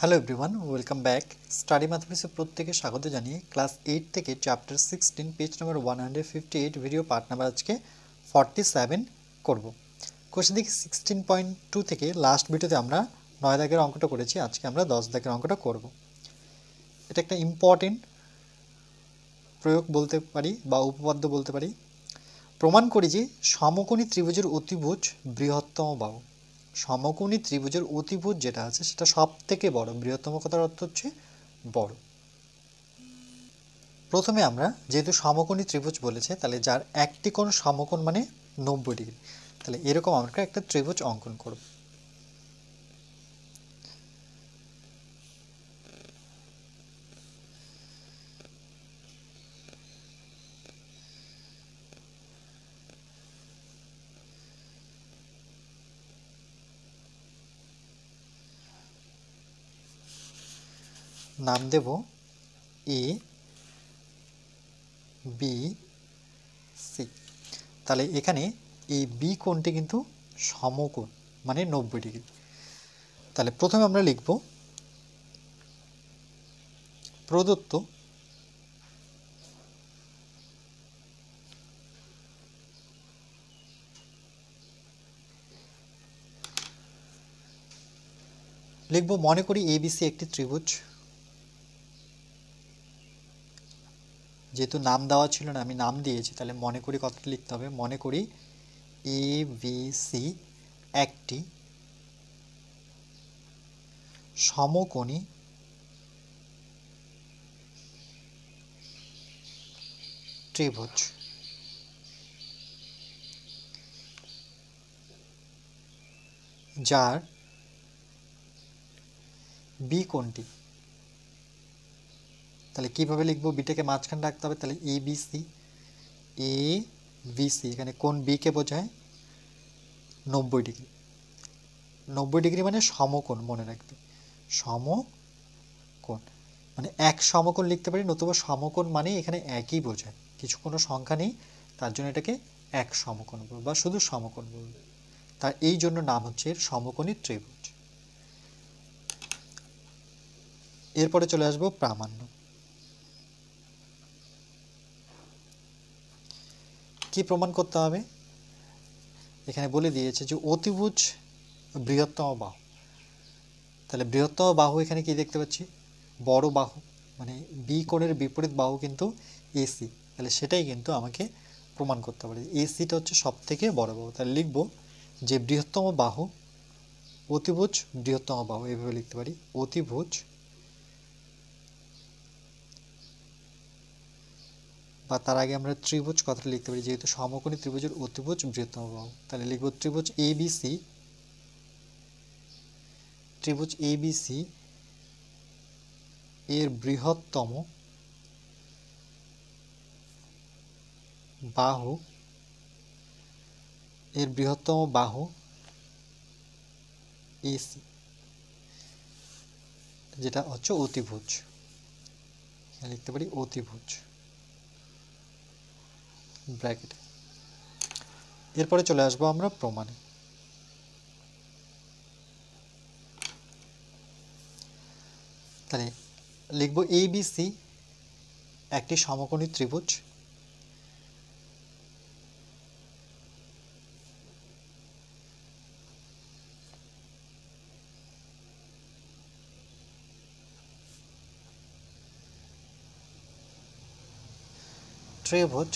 Hello everyone, welcome back. Study ম্যাথমেটিক্সে প্রত্যেকে স্বাগত জানিয়ে ক্লাস 8 থেকে chapter 16 page number 158 video part number আজকে 47 করব। কোশ্চেন দেখি 16.2 থেকে লাস্ট ভিডিওতে আমরা 9 দাগের অঙ্কটা করেছি, আজকে আমরা 10 দাগের অঙ্কটা করব। এটা একটা ইম্পর্টেন্ট প্রয়োগ বলতে পারি বা উপপাদ্য বলতে পারি। প্রমাণ করি যে সমকোণী ত্রিভুজের অতিভুজ বৃহত্তম বাহু। সমকোণী ত্রিভুজের অতিভুজ যেটা আছে সেটা সব থেকে বড়। বৃহত্তম কথার অর্থ হচ্ছে বড়। প্রথমে আমরা যেহেতু সমকোণী ত্রিভুজ বলেছে, তাহলে যার একটি কোণ সমকোণ মানে 90 ডিগ্রি, তাহলে এরকম আমরা একটা ত্রিভুজ অঙ্কন করব। নাম দেব এ বি সি। তাহলে এখানে এই বি কোণটি কিন্তু সমকোণ মানে 90 ডিগ্রি। তাহলে প্রথমে আমরা লিখব প্রদত্ত মনে করি এবিসি একটি ত্রিভুজ। যেহেতু নাম দেওয়া ছিল না, আমি নাম দিয়েছি, তাহলে মনে করি কথাটা লিখতে হবে। মনে করি এবিসি একটি সমকোণী ত্রিভুজ। যার বি কোণটি, তাহলে কিভাবে লিখবো? বিটাকে মাঝখানে রাখতে হবে। তাহলে এ বি সি, এখানে কোণ বি কে বোঝায় 90 ডিগ্রি। 90 ডিগ্রি মানে সমকোণ, মনে রাখবে সমকোণ মানে এক সমকোণ লিখতে পারি, নতুবা সমকোণ মানে এখানে একই বোঝায়, কিছু কোনো সংখ্যা নেই, তার জন্য এটাকে এক সমকোণ বলবো বা শুধু সমকোণ বলবো। তার এই জন্য নাম হচ্ছে এর সমকোণী ত্রিভুজ। এরপরে চলে আসবো প্রামাণ্য। কি প্রমাণ করতে হবে? এখানে বলে দিয়েছে যে অতিভুজ বৃহত্তম বাহু। তাহলে বৃহত্তম বাহু এখানে কি দেখতে পাচ্ছি? বড় বাহু, মানে বি কোণের বিপরীত বাহু কিন্তু এসি। তাহলে সেটাই কিন্তু আমাকে প্রমাণ করতে পারে। এসিটা হচ্ছে সব থেকে বড় বাহু। তাহলে লিখব যে বৃহত্তম বাহু, অতিভুজ বৃহত্তম বাহু, এভাবে লিখতে পারি। অতিভুজ বা তার আগে আমরা ত্রিভুজ কথাটা লিখতে পারি, যেহেতু সমকোণী ত্রিভুজের অতিভুজ বৃহত্তম বাহু। তাহলে লিখব ত্রিভুজ এবিসি, ত্রিভুজ এবিসি এর বৃহত্তম বাহু, এর বৃহত্তম বাহু এসি, যেটা হচ্ছে অতিভুজ। লিখতে পারি অতিভুজ ব্র্যাকেটে। এরপরে চলে আসবো আমরা প্রমাণে। তাহলে লিখব এবিসি একটি সমকোণী ত্রিভুজ। ত্রিভুজ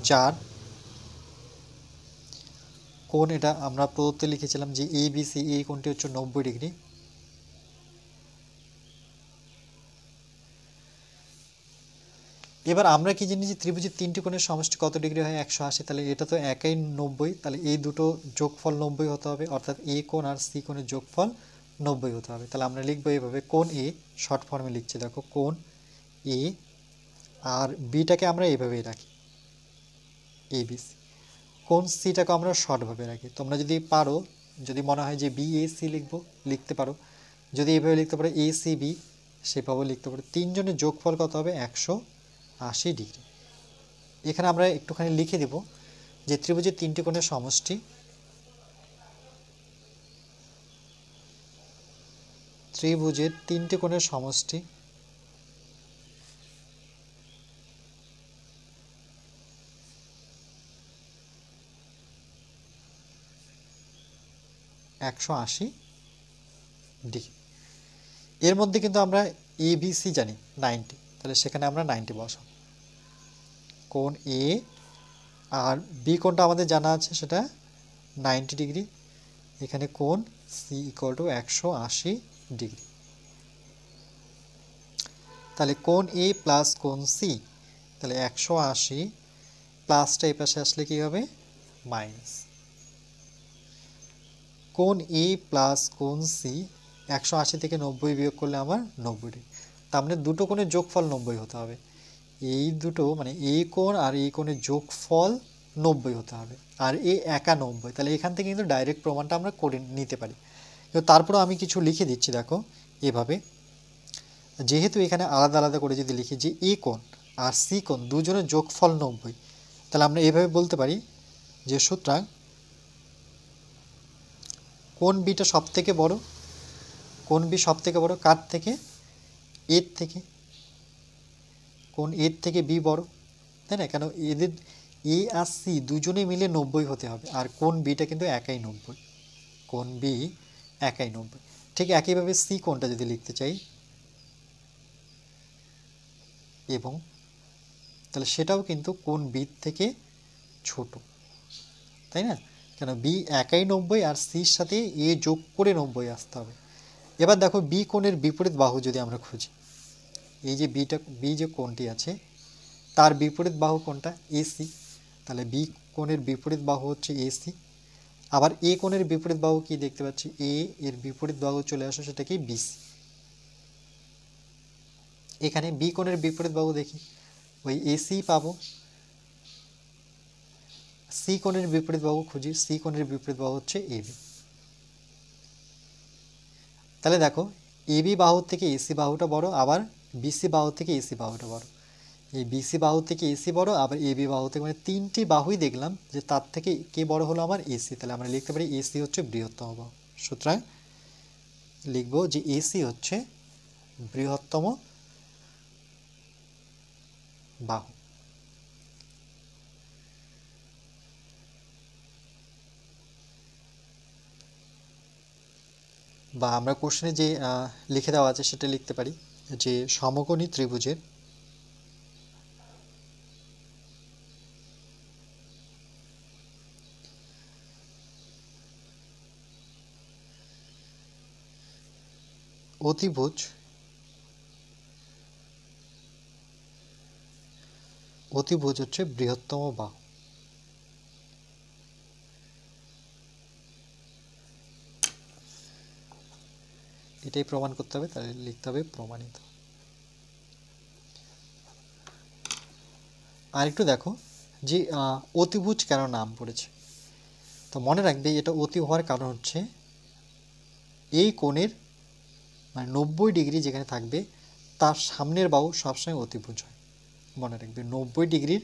যার কোণ, এটা আমরা প্রদত্ত লিখেছিলাম যে এবিসি, এই কোণটি হচ্ছে 90 ডিগ্রি। এবার আমরা কি জানি যে ত্রিভুজের তিনটি কোণের সমষ্টি কত ডিগ্রি হয়? 180। তাহলে এটা তো একাই 90, তাহলে এই দুটো যোগফল 90 হতে হবে, অর্থাৎ এ কোণ আর সি কোণের যোগফল 90 হতে হবে। তাহলে আমরা লিখবো এইভাবে, কোণ এ, শর্ট ফর্মে লিখছি, দেখো কোণ এ, আর বিটাকে আমরা এইভাবেই রাখি এবিসি। কোণ সিটাকে আমরা শর্টভাবে রাখি। তোমরা যদি পারো, যদি মনে হয় যে বিএসি লিখতে পারো। যদি এইভাবে লিখতে পারো এসিবি, সেভাবেও লিখতে পারো। তিনজনের যোগফল কত হবে? 180 ডিগ্রি। এখানে আমরা একটুখানি লিখে দেব যে ত্রিভুজের তিনটি কোণের সমষ্টি, ত্রিভুজের তিনটি কোণের সমষ্টি (180 ডিগ্রি। এর মধ্যে কিন্তু আমরা ABC জানি 90, তাহলে সেখানে আমরা 90 বসাবো। কোণ এ আর বি কোণটা আমাদের জানা আছে, সেটা 90 ডিগ্রি। এখানে কোণ সি ইকুয়াল টু 180 ডিগ্রি। তাহলে কোণ এ প্লাস কোণ সি, তাহলে 180 প্লাসটা এই পাশে আসলে কি হবে? মাইনাস। কোণ এ প্লাস কোণ সি 180 থেকে 90 বিয়োগ করলে আমার 90 ডিগ্রি। তার মানে দুটো কোণের যোগফল 90 হতে হবে। এই দুটো মানে এই কোণ আর এই কোণের যোগফল 90 হতে হবে, আর এই একা 90। তাহলে এখান থেকে কিন্তু ডাইরেক্ট প্রমাণটা আমরা করে নিতে পারি। তো তারপরেও আমি কিছু লিখে দিচ্ছি, দেখো এভাবে। যেহেতু এখানে আলাদা আলাদা করে যদি লিখি যে এ কোণ আর সি কোণ দুজনের যোগফল 90, তাহলে আমরা এভাবে বলতে পারি যে সুতরাং কোণ বিটা সব থেকে বড়। কোণ বি সব থেকে বড় কার থেকে? এর থেকে। কোণ এর থেকে বি বড়, তাই না? কেন এদের এ আর সি দুজনে মিলে 90 হতে হবে, আর কোণ বিটা কিন্তু একাই 90। কোণ বি একাই 90। ঠিক একইভাবে সি কোণটা যদি লিখতে চাই, এবং তাহলে সেটাও কিন্তু কোণ বি থেকে ছোট, তাই না? কেন বি একাই 90 আর সির সাথে এ যোগ করে 90 আসতে হবে। এবার দেখো বি কোণের বিপরীত বাহু যদি আমরা খুঁজি, এই যে বি যে কোণটি আছে তার বিপরীত বাহু কোনটা? এসি। তাহলে বি কোণের বিপরীত বাহু হচ্ছে এসি। আবার এ কোণের বিপরীত বাহু কি দেখতে পাচ্ছি? এ এর বিপরীত বাহু চলে আসে, সেটা কি? বিসি। এখানে বি কোণের বিপরীত বাহু দেখি, ওই এসি পাবো। সি কোণের বিপরীত বাহু খুঁজি, সি কোণের বিপরীত বাহু হচ্ছে এবি। তাহলে দেখো এবি বাহু থেকে এসি বাহুটা বড়, আবার বিসি বাহু থেকে এসি বাহুটা বড়। এই বিসি বাহু থেকে এসি বড়, আবার এবি বাহু থেকে, মানে তিনটি বাহুই দেখলাম যে তার থেকে কে বড় হলো? আমার এসি। তাহলে আমরা লিখতে পারি এসি হচ্ছে বৃহত্তম বাহু। সুতরাং লিখব যে এসি হচ্ছে বৃহত্তম বাহু। বা আমরা কোশ্চেনে যে লিখে দেওয়া আছে সেটা লিখতে পারি যে সমকোণী ত্রিভুজের অতিভুজ হচ্ছে বৃহত্তম বাহু। এটাই প্রমাণ করতে হবে, তাহলে লিখতে হবে প্রমাণিত। আর একটু দেখো যে অতিভুজ কেন নাম পড়েছে। তো মনে রাখবে এটা অতি হওয়ার কারণ হচ্ছে এই কোণের মানে 90 ডিগ্রি যেখানে থাকবে তার সামনের বাহু সবসময় অতিভুজ হয়। মনে রাখবে 90 ডিগ্রির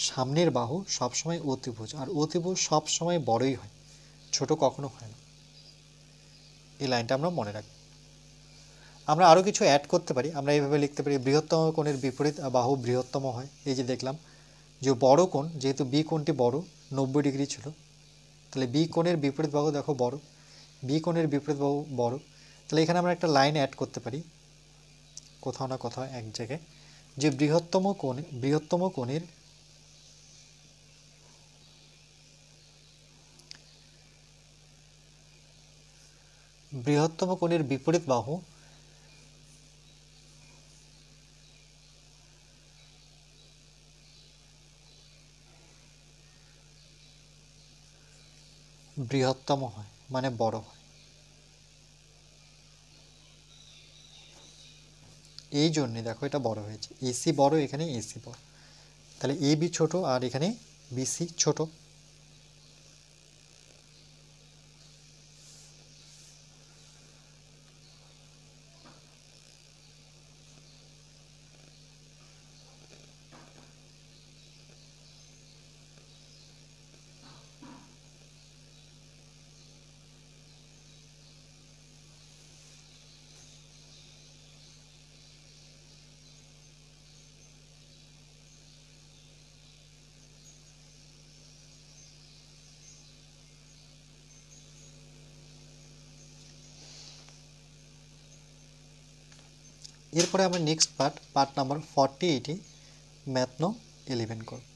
সামনের বাহু সবসময় অতিভুজ, আর অতিভুজ সবসময় বড়ই হয়, ছোট কখনো হয় না। এই লাইনটা আমরা মনে রাখব। আমরা আরও কিছু অ্যাড করতে পারি। আমরা এইভাবে লিখতে পারি বৃহত্তম কোণের বিপরীত বাহু বৃহত্তম হয়। এই যে দেখলাম যে বড় কোণ, যেহেতু বি কোণটি বড় 90 ডিগ্রি ছিল, তাহলে বি কোণের বিপরীত বাহু দেখো বড়, বি কোণের বিপরীত বাহু বড়। তাহলে এখানে আমরা একটা লাইন অ্যাড করতে পারি কোথাও না কোথাও এক জায়গায়, যে বৃহত্তম কোণের বিপরীত বাহু বৃহত্তম হয়, মানে বড় হয়। এই জন্যে দেখো এটা বড় হয়েছে, এসি বড়, এখানে এসি বড়, তাহলে এ বি ছোট আর এখানে বিসি ছোট। এরপরে আমরা next part number 48 math no 11 করব।